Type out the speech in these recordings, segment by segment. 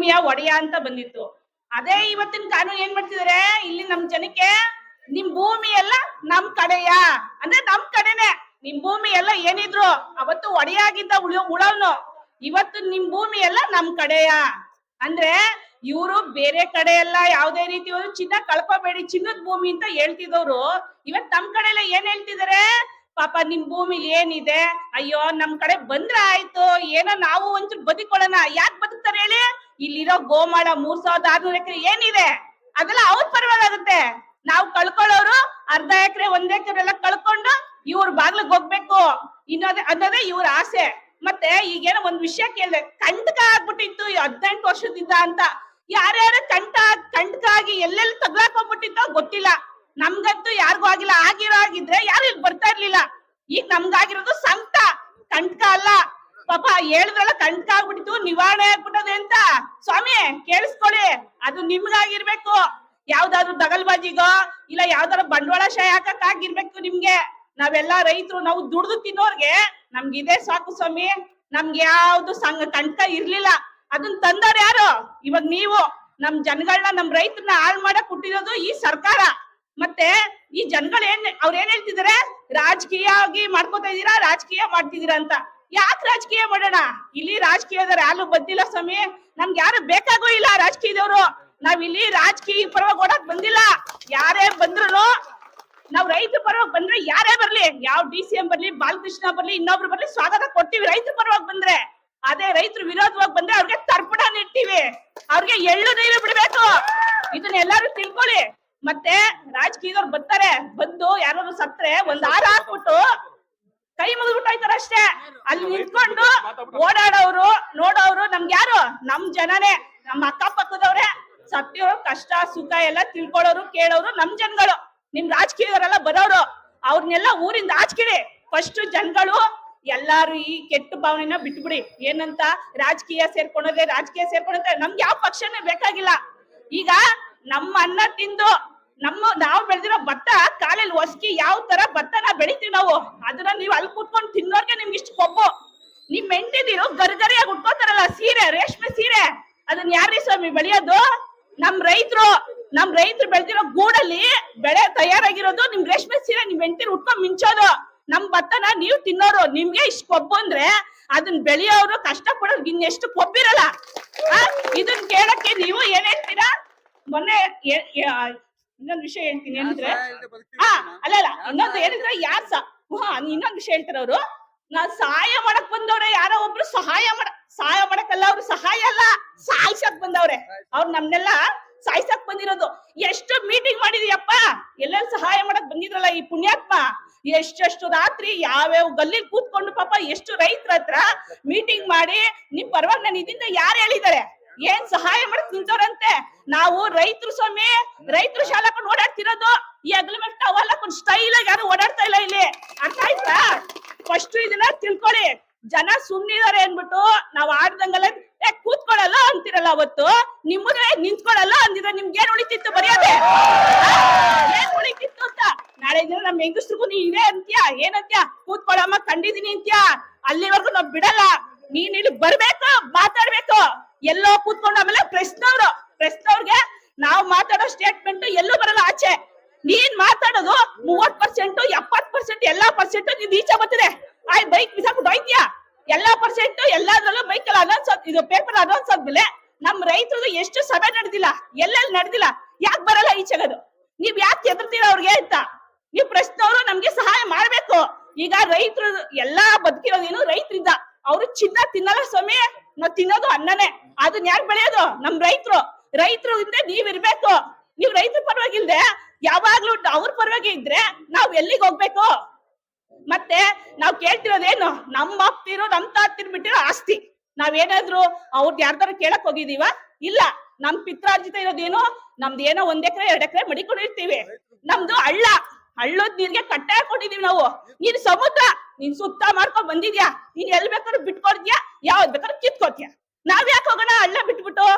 ಭೂಮಿಯ ಒಡೆಯ ಅಂತ ಬಂದಿತ್ತು. ಅದೇ ಇವತ್ತಿನ ಕಾನೂನು ಏನ್ ಮಾಡ್ತಿದಾರೆ ಇಲ್ಲಿ ನಮ್ ಜನಕ್ಕೆ, ನಿಮ್ ಭೂಮಿ ಎಲ್ಲ ನಮ್ ಕಡೆಯ ಅಂದ್ರೆ ನಮ್ ಕಡೆನೆ. ನಿಮ್ ಭೂಮಿ ಎಲ್ಲ ಏನಿದ್ರು ಅವತ್ತು ಒಡೆಯಾಗಿದ್ದ ಉಳವ್ನು, ಇವತ್ತು ನಿಮ್ ಭೂಮಿ ಎಲ್ಲ ನಮ್ ಕಡೆಯ ಅಂದ್ರೆ ಇವರು ಬೇರೆ ಕಡೆ ಎಲ್ಲ ಯಾವ್ದೇ ರೀತಿ ಚಿನ್ನ ಕಳ್ಕೋಬೇಡಿ, ಚಿನ್ನದ ಭೂಮಿ ಅಂತ ಹೇಳ್ತಿದವ್ರು ಇವತ್ ನಮ್ ಕಡೆ ಎಲ್ಲ ಏನ್ ಹೇಳ್ತಿದಾರೆ, ಪಾಪ ನಿಮ್ ಭೂಮಿಲಿ ಏನಿದೆ, ಅಯ್ಯೋ ನಮ್ ಕಡೆ ಬಂದ್ರೆ ಆಯ್ತು, ಏನೋ ನಾವು ಒಂಚೂರು ಬದುಕೊಳ್ಳೋಣ. ಯಾಕೆ ಬದುಕ್ತಾರೆ ಹೇಳಿ? ಇಲ್ಲಿರೋ ಗೋಮಾಳ 3600 ಎಕರೆ ಏನಿದೆ ಅದೆಲ್ಲ ಅವ್ರ ಪರವಾಗುತ್ತೆ. ನಾವು ಕಳ್ಕೊಳ್ಳೋರು ಅರ್ಧ ಎಕರೆ 1 ಎಕರೆ ಎಲ್ಲ ಕಳ್ಕೊಂಡು ಇವ್ರ ಬಾಗ್ಲಿಗೆ ಹೋಗ್ಬೇಕು ಅನ್ನೋದೇ ಇವ್ರ ಆಸೆ. ಮತ್ತೆ ಈಗೇನೋ ಒಂದ್ ವಿಷಯ ಕೇಳಿದೆ, ಕಂಟಕ ಆಗ್ಬಿಟ್ಟಿತ್ತು 18 ವರ್ಷದಿಂದ ಅಂತ. ಯಾರ್ಯಾರು ಕಂಟಕ ಆಗಿ ಎಲ್ಲೆಲ್ಲಿ ತಗ್ಲಾಕೊಂಡ್ಬಿಟ್ಟಿತ್ತೋ ಗೊತ್ತಿಲ್ಲ. ನಮ್ಗಂತೂ ಯಾರಿಗೂ ಆಗಿಲ್ಲ. ಆಗಿದ್ರೆ ಯಾರು ಇಲ್ಲಿ ಬರ್ತಾ ಇರ್ಲಿಲ್ಲ. ಈಗ ನಮ್ಗಾಗಿರೋದು ಸಂಕಟ, ಕಂಟಕ ಅಲ್ಲ. ಪಾಪ ಹೇಳಿದ್ರಲ್ಲ ಕಂಟಕ ಆಗ್ಬಿಟ್ಟಿತ್ತು, ನಿವಾರಣೆ ಆಗ್ಬಿಟ್ಟದೆ ಅಂತ. ಸ್ವಾಮಿ ಕೇಳಿಸ್ಕೊಳ್ಳಿ, ಅದು ನಿಮ್ಗಾಗಿರ್ಬೇಕು. ಯಾವ್ದಾದ್ರು ದಗಲ್ಬಾಜಿಗೋ ಇಲ್ಲ ಯಾವ್ದಾದ್ರು ಬಂಡವಾಳಶಾಹಿ ಹಾಕಕ್ ಆಗಿರ್ಬೇಕು ನಿಮ್ಗೆ. ನಾವೆಲ್ಲಾ ರೈತರು, ನಾವು ದುಡ್ದು ತಿನ್ನೋರ್ಗೆ ನಮ್ಗಿದೆ ಸಾಕು ಸ್ವಾಮಿ. ನಮ್ಗೆ ಯಾವ್ದು ಕಂಟಕ ಇರ್ಲಿಲ್ಲ. ಅದನ್ನ ತಂದವ್ರು ಯಾರು? ಇವಾಗ ನೀವು ನಮ್ ಜನಗಳನ್ನ, ನಮ್ ರೈತರನ್ನ ಹಾಳು ಮಾಡಕ್ ಹುಟ್ಟಿರೋದು ಈ ಸರ್ಕಾರ. ಮತ್ತೆ ಈ ಜನಗಳು ಅವ್ರ ಏನ್ ಹೇಳ್ತಿದಾರೆ, ರಾಜಕೀಯ ಆಗಿ ಮಾಡ್ಕೋತಾ ಇದೀರಾ, ರಾಜಕೀಯ ಮಾಡ್ತಿದೀರಾ ಅಂತ. ಯಾಕೆ ರಾಜಕೀಯ ಮಾಡೋಣ? ಇಲ್ಲಿ ರಾಜಕೀಯದವ್ರು ಯಾರು ಬಂದಿಲ್ಲ ಸ್ವಾಮಿ. ನಮ್ಗೆ ಯಾರು ಬೇಕಾಗೂ ಇಲ್ಲ ರಾಜಕೀಯದವರು. ನಾವ್ ಇಲ್ಲಿ ರಾಜಕೀಯ ಪರವಾಗಿ ಓಡಕ್ ಬಂದಿಲ್ಲ. ಯಾರೇ ಬಂದ್ರು, ನಾವ್ ರೈತರ ಪರವಾಗಿ ಬಂದ್ರೆ ಯಾರೇ ಬರ್ಲಿ, ಯಾವ DCM ಬರ್ಲಿ, ಬಾಲಕೃಷ್ಣ ಬರ್ಲಿ, ಇನ್ನೊಬ್ರು ಬರ್ಲಿ, ಸ್ವಾಗತ ಕೊಡ್ತೀವಿ ರೈತರ ಪರವಾಗಿ ಬಂದ್ರೆ. ಅದೇ ರೈತರು ವಿರೋಧವಾಗಿ ಬಂದ್ರೆ ಅವ್ರಿಗೆ ತರ್ಪಣ ನೀಡ್ತೀವಿ, ಅವ್ರಿಗೆ ಎಳ್ಳು ನೀರು ಬಿಡ್ಬೇಕು. ಇದನ್ನ ಎಲ್ಲಾರು ತಿಳ್ಕೊಳ್ಳಿ. ಮತ್ತೆ ರಾಜಕೀಯದವ್ರು ಬರ್ತಾರೆ, ಬಂದು ಯಾರು ಸತ್ರೆ ಒಂದ್ ಹಾರ ಹಾಕ್ಬಿಟ್ಟು ಕೈ ಮುಗಿದ್ಬಿಟ್ಟು ಹೋಯ್ತಾರ ಅಷ್ಟೇ. ಅಲ್ಲಿ ನಿಂತ್ಕೊಂಡು ಓಡಾಡೋರು ನೋಡೋರು ನಮ್ಗೆ ಯಾರು? ನಮ್ ಜನನೇ, ನಮ್ಮ ಅಕ್ಕಪಕ್ಕದವ್ರೆ. ಸತ್ಯವ್ರು ಕಷ್ಟ ಸುಖ ಎಲ್ಲ ತಿಳ್ಕೊಳ್ಳೋರು ಕೇಳೋರು ನಮ್ ಜನಗಳು. ನಿಮ್ ರಾಜಕೀಯದವರೆಲ್ಲ ಬರೋರು, ಅವ್ರನ್ನೆಲ್ಲ ಊರಿಂದ ಆಚ್ಕಿಡಿ. ಫಸ್ಟ್ ಜನಗಳು ಎಲ್ಲಾರು ಈ ಕೆಟ್ಟ ಭಾವನೆನ ಬಿಟ್ಬಿಡಿ. ಏನಂತ ರಾಜಕೀಯ ಸೇರ್ಕೊಂಡೋದ್ರೆ ನಮ್ಗೆ ಯಾವ ಪಕ್ಷನೇ ಬೇಕಾಗಿಲ್ಲ. ಈಗ ನಮ್ಮ ಅನ್ನ ತಿಂದು ನಾವು ಬೆಳೆದಿರೋ ಭತ್ತ ಕಾಲಲ್ಲಿ ಒಸ್ಕಿ ಯಾವ ತರ ಭತ್ತನ ಬೆಳಿತೀವಿ ನಾವು, ಅದನ್ನ ನೀವು ಅಲ್ಲಿ ಕೂತ್ಕೊಂಡು ತಿನ್ನೋರ್ಗೆ ನಿಮ್ಗೆ ಇಷ್ಟು ಕೊಬ್ಬು. ನಿಮ್ ಮೆಂಟಿದಿರು ಗರ್ಗರಿಯಾಗಿ ಉಟ್ಕೋತಾರಲ್ಲ ಸೀರೆ, ರೇಷ್ಮೆ ಸೀರೆ, ಅದನ್ನ ಯಾರೀ ಸ್ವಾಮಿ ಬೆಳೆಯೋದು? ನಮ್ ರೈತರು ಬೆಳೆದಿರೋ ಗೂಡಲ್ಲಿ ಬೆಳೆ ತಯಾರಾಗಿರೋದು ನಿಮ್ ರೇಷ್ಮೆ ಸೀರೆ ನಿಮ್ ಮೆಂಟಿರ್ ಉಟ್ಕೊಂಡ್ ಮಿಂಚೋದು. ನಮ್ ಭತ್ತನ ನೀವು ತಿನ್ನೋರು. ನಿಮ್ಗೆ ಇಷ್ಟು ಕೊಬ್ಬು ಅಂದ್ರೆ ಅದನ್ನ ಬೆಳೆಯೋರು ಕಷ್ಟ ಪಡೋರ್ಗೆ ಇನ್ನೆಷ್ಟು ಕೊಬ್ಬಿರಲ್ಲ. ಇದನ್ನ ಕೇಳಕ್ಕೆ ನೀವು ಏನ್ ಹೇಳ್ತೀರಾ? ಮೊನ್ನೆ ಇನ್ನೊಂದು ವಿಷಯ ಹೇಳ್ತೀನಿ ಏನಂದ್ರೆ, ಅಲ್ಲ ಇನ್ನೊಂದು ಹೇಳಿದ್ರೆ ಇನ್ನೊಂದು ವಿಷಯ ಹೇಳ್ತಾರ ಅವ್ರು, ಸಹಾಯ ಮಾಡಕ್ ಬಂದವ್ರೆ ಯಾರೋ ಒಬ್ರು. ಸಹಾಯ ಮಾಡಕ್ಕಲ್ಲ, ಅವ್ರು ಸಹಾಯ ಅಲ್ಲ, ಸಾಯ್ಸಕ್ ಬಂದವ್ರೆ. ಅವ್ರು ನಮ್ನೆಲ್ಲ ಸಾಯ್ಸಕ್ ಬಂದಿರೋದು. ಎಷ್ಟು ಮೀಟಿಂಗ್ ಮಾಡಿದೀಯಪ್ಪ, ಎಲ್ಲೆಲ್ಲಿ ಸಹಾಯ ಮಾಡಕ್ ಬಂದಿದ್ರಲ್ಲ ಈ ಪುಣ್ಯಾತ್ಮ. ಎಷ್ಟೆಷ್ಟು ರಾತ್ರಿ ಯಾವ್ಯಾವ ಗಲ್ಲಿ ಕೂತ್ಕೊಂಡು ಪಾಪ ಎಷ್ಟು ರೈತರ ಹತ್ರ ಮೀಟಿಂಗ್ ಮಾಡಿ ನಿಮ್ ಪರವಾಗಿ ನಾನು ಇದರಿಂದ ಯಾರು ಹೇಳಿದ್ದಾರೆ? ಏನ್ ಸಹಾಯ ಮಾಡಕ್ ನಿಂತವ್ರಂತೆ. ನಾವು ರೈತರು ಸ್ವಾಮಿ, ರೈತರು ಶಾಲಾ ಕೊಂಡು ಓಡಾಡ್ತಿರೋದು. ಈ ಅಗ್ಲ ಮೇಲೆ ಟವಲ್ ಹಾಕೊಂಡು ಸ್ಟೈಲ್ ಆಗಿ ಯಾರು ಓಡಾಡ್ತಾ ಇಲ್ಲ ಇಲ್ಲಿ. ಅರ್ಥ ಆಯ್ತಾ? ಫಸ್ಟ್ ಇದನ್ನ ತಿಳ್ಕೊಳ್ಳಿ. ಜನ ಸುಮ್ನಿದಾರೆ ಅನ್ಬಿಟ್ಟು ನಾವ್ ಆಡ್ದಂಗಲ್ಲ ಕೂತ್ಕೊಳ್ಳಲ್ಲ ಅಂತಿರಲ್ಲ. ಅವತ್ತು ನಿಮ್ಮನ್ನೇ ನಿಂತ್ಕೊಳ್ಳಲ್ಲ ಅಂದಿದ್ರೆ ನಿಮ್ಗೆ ಏನ್ ಉಳಿತಿತ್ತು? ಬರೆಯೋದೆ ಏನ್ ಉಳಿತಿತ್ತು ಅಂತ. ನಾಳೆ ದಿನ ನಮ್ ಹೆಂಗಸ್ರಿಗೂ ನೀ ಇದೇ ಅಂತ್ಯ, ಏನಂತ್ಯ? ಕೂತ್ಕೊಳ್ಳಮ್ಮ ಕಂಡಿದೀನಿ ಅಂತ್ಯ. ಅಲ್ಲಿವರೆಗೂ ನಾವ್ ಬಿಡಲ್ಲ. ನೀನ್ ಇಲ್ಲಿ ಬರ್ಬೇಕು, ಮಾತಾಡ್ಬೇಕು. ಎಲ್ಲೋ ಕೂತ್ಕೊಂಡು ಆಮೇಲೆ ಪ್ರೆಸ್ನವ್ರಿಗೆ ನಾವು ಮಾತಾಡೋ ಸ್ಟೇಟ್ಮೆಂಟ್ ಎಲ್ಲೂ ಬರಲ್ಲ ಆಚೆ. ನೀನ್ ಮಾತಾಡೋದು 30%, 70% ಎಲ್ಲಾ ಪರ್ಸೆಂಟ್ ನೀನ್ ಈಚೆ ಬರ್ತಿದೆ. ಬೈಕ್ ಬಿಸಾಕ್ಬಿಟ್ಟು ಹೋಯ್ತೀಯಾ? ಎಲ್ಲಾ ಪರ್ಸೆಂಟ್ ಎಲ್ಲಾದ್ರಲ್ಲೂ ಬೈಕ್ ಅಲ್ಲಿ ಅನೌನ್ಸ್, ಇದು ಪೇಪರ್ ಅನೌನ್ಸ್ ಆದ್ಮೇಲೆ ನಮ್ ರೈತರು ಎಷ್ಟು ಸಭೆ ನಡೆದಿಲ್ಲ, ಎಲ್ಲೆಲ್ಲಿ ನಡೆದಿಲ್ಲ. ಯಾಕೆ ಬರಲ್ಲ ಈಚೆಗದು? ನೀವ್ ಯಾಕೆ ಎದುರ್ತೀರ ಅವ್ರಿಗೆ ಅಂತ? ನೀವ್ ಪ್ರಶ್ನವ್ರು ನಮ್ಗೆ ಸಹಾಯ ಮಾಡ್ಬೇಕು. ಈಗ ರೈತರು ಎಲ್ಲಾ ಬದುಕಿರೋದೇನು ರೈತರಿಂದ. ಅವ್ರು ಚಿನ್ನ ತಿನ್ನಲ್ಲ ಸ್ವಾಮಿ, ನಾವ್ ತಿನ್ನೋದು ಅನ್ನನೇ. ಅದನ್ನ ಯಾರು ಬೆಳೆಯೋದು? ನಮ್ ರೈತರು ಹಿಂದೆ ನೀವ್ ಇರ್ಬೇಕು. ನೀವ್ ರೈತರ ಪರವಾಗಿಲ್ದೆ ಯಾವಾಗ್ಲೂ ಅವ್ರ ಪರವಾಗಿ ಇದ್ರೆ ನಾವ್ ಎಲ್ಲಿಗೆ ಹೋಗ್ಬೇಕು? ಮತ್ತೆ ನಾವ್ ಕೇಳ್ತಿರೋದೇನು? ನಮ್ಮ ಅಪ್ತಿರೋ ನಮ್ ತಾತಿರ್ ಬಿಟ್ಟಿರೋ ಆಸ್ತಿ. ನಾವೇನಾದ್ರು ಅವ್ರದ್ ಯಾರ್ದಾರು ಕೇಳಕ್ ಹೋಗಿದೀವ? ಇಲ್ಲ. ನಮ್ ಪಿತ್ರಾರ್ಜಿತ ಇರೋದೇನು? ನಮ್ದು ಏನೋ 1 ಎಕರೆ 2 ಎಕರೆ ಮಡಿಕೊಂಡಿರ್ತೀವಿ. ನಮ್ದು ಹಳ್ಳದ ನೀರ್ಗೆ ಕಟ್ಟ ಹಾಕೊಂಡಿದೀವಿ ನಾವು. ನೀನ್ ಸಮುದ್ರ, ನೀನ್ ಸುತ್ತ ಮಾಡ್ಕೊಂಡ್ ಬಂದಿದ್ಯಾ. ನೀನ್ ಎಲ್ ಬೇಕಾದ್ರು ಬಿಟ್ಕೊಡ್ತೀಯಾ, ಯಾವ್ದ್ ಬೇಕಾದ್ರು ಕಿತ್ಕೋತೀಯ. ನಾವ್ ಯಾಕೆ ಹೋಗೋಣ ಹಳ್ಳ ಬಿಟ್ಬಿಟ್ಟು?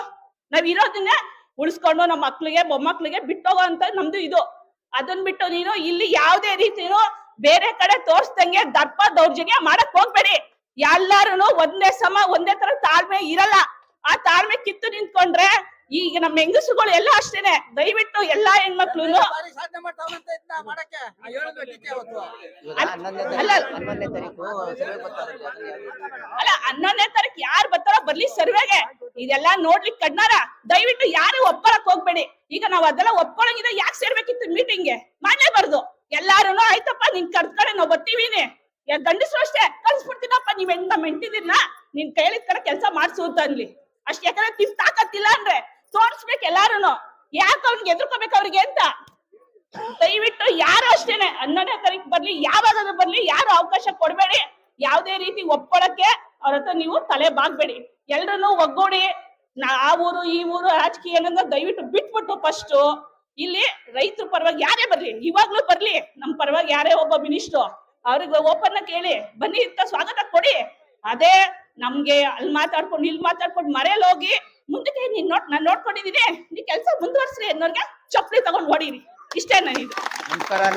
ನಾವ್ ಇರೋದನ್ನ ಉಳಿಸ್ಕೊಂಡು ನಮ್ಮ ಮಕ್ಳಿಗೆ ಮೊಮ್ಮಕ್ಳಿಗೆ ಬಿಟ್ಟೋಗೋ ಅಂತ ನಮ್ದು ಇದು. ಅದನ್ ಬಿಟ್ಟು ನೀನು ಇಲ್ಲಿ ಯಾವ್ದೇ ರೀತಿನೂ ಬೇರೆ ಕಡೆ ತೋರ್ಸ್ದಂಗೆ ದರ್ಪ ದೌರ್ಜನ್ಯ ಮಾಡಕ್ ಹೋಗ್ಬೇಡಿ. ಎಲ್ಲಾರು ಒಂದೇ ತರ ತಾಳ್ಮೆ ಇರಲ್ಲ. ಆ ತಾಳ್ಮೆ ಕಿತ್ತು ನಿಂತ್ಕೊಂಡು ಅನ್ಕೊಂಡ್ರೆ ಈಗ ನಮ್ಮ ಹೆಂಗಸುಗಳು ಎಲ್ಲ ಅಷ್ಟೇನೆ. ದಯವಿಟ್ಟು ಎಲ್ಲಾ ಹೆಣ್ಮಕ್ಳು ಸಾಧನೆ ಮಾಡ್ತಾವಂತ ಇದನ್ನ ಮಾಡಕ್ಕೆ ಹೇಳೋದು ಟೀಕೆ ಅವತ್ತು. ಅಲ್ಲ 11ನೇ ತಾರೀಕು ಸರ್ವೆ ಗೊತ್ತಾಗುತ್ತೆ. ಅಲ್ಲ 11ನೇ ತಾರೀಕು ಯಾರು ಬರ್ತಾರೋ ಬರ್ಲಿ ಸರ್ವೆಗೆ. ಇದೆಲ್ಲ ನೋಡ್ಲಿಕ್ಕೆ ಕಣ್ಣಾರ. ದಯವಿಟ್ಟು ಯಾರು ಒಪ್ಕೊಳಕ್ ಹೋಗ್ಬೇಡಿ. ಈಗ ನಾವ್ ಅದೆಲ್ಲ ಒಪ್ಕೊಳಂಗಿದ್ರೆ ಯಾಕೆ ಸೇರ್ಬೇಕಿತ್ತು ಮೀಟಿಂಗ್ಗೆ? ಮಾಡ್ಲೇಬಾರ್ದು. ಎಲ್ಲಾರು ಆಯ್ತಪ್ಪ ನಿನ್ ಕರ್ದ್ಕಡೆ ನಾವ್ ಬರ್ತೀವಿನಿ, ಗಂಡಸ್ರು ಅಷ್ಟೇ ಕಳ್ಸ್ಬಿಡ್ತೀನಪ್ಪ, ನೀವ್ ನಮ್ಮ ಹೆಂಡತಿದಿನ್ನ ನಿನ್ ಕೈಲಿದ್ ಕಡೆ ಕೆಲ್ಸ ಮಾಡ್ಸು ಅಂತ ಅನ್ಲಿ ಅಷ್ಟ್. ಯಾಕಂದ್ರೆ ತಿವ್ ತಾಕತ್ತಿಲ್ಲ ಅಂದ್ರೆ ತೋರ್ಸ್ಬೇಕು ಎಲ್ಲಾರುನು. ಯಾಕೆ ಅವ್ನಿಗೆ ಎದುರ್ಕೋಬೇಕು ಅವ್ರಿಗೆ ಅಂತ. ದಯವಿಟ್ಟು ಯಾರು ಅಷ್ಟೇನೆ 11ನೇ ತಾರೀಕು ಬರ್ಲಿ, ಯಾವಾಗಾದ್ರೂ ಬರ್ಲಿ, ಯಾರು ಅವಕಾಶ ಕೊಡ್ಬೇಡಿ. ಯಾವ್ದೇ ರೀತಿ ಒಪ್ಕೊಳಕ್ಕೆ ಅವ್ರ ಹತ್ರ ನೀವು ತಲೆ ಬಾಗ್ಬೇಡಿ. ಎಲ್ರನ್ನೂ ಒಗ್ಗೂಡಿ ಆ ಊರು ಈ ಊರು ರಾಜಕೀಯ ಅನ್ನೋದನ್ನ ದಯವಿಟ್ಟು ಬಿಟ್ಬಿಟ್ಟು ಫಸ್ಟ್ ಇಲ್ಲಿ ರೈತರ ಪರವಾಗಿ ಯಾರೇ ಬರ್ಲಿ, ಇವಾಗ್ಲೂ ಬರ್ಲಿ, ನಮ್ ಪರವಾಗಿ ಯಾರೇ ಒಬ್ಬ ಮಿನಿಸ್ಟ್ರು ಅವ್ರಿಗೆ ಓಪನ್ ಕೇಳಿ ಬನ್ನಿ ಅಂತ ಸ್ವಾಗತ ಕೊಡಿ. ಅದೇ ನಮ್ಗೆ ಅಲ್ಲಿ ಮಾತಾಡ್ಕೊಂಡು ಇಲ್ಲಿ ಮಾತಾಡ್ಕೊಂಡು ಮರೆಯಲ್ಲಿ ಹೋಗಿ ಮುಂದಕ್ಕೆ ನಾನ್ ನೋಡ್ಕೊಂಡಿದೀನಿ, ನೀ ಕೆಲ್ಸ ಮುಂದುವರ್ಸ್ರಿ ಅನ್ನೋರ್ಗೆ ಚಪ್ಪಲಿ ತಗೊಂಡ್ ಹೊಡೀರಿ. ಇಷ್ಟೇ ನಾನು ಇದು. ನಮಸ್ಕಾರ.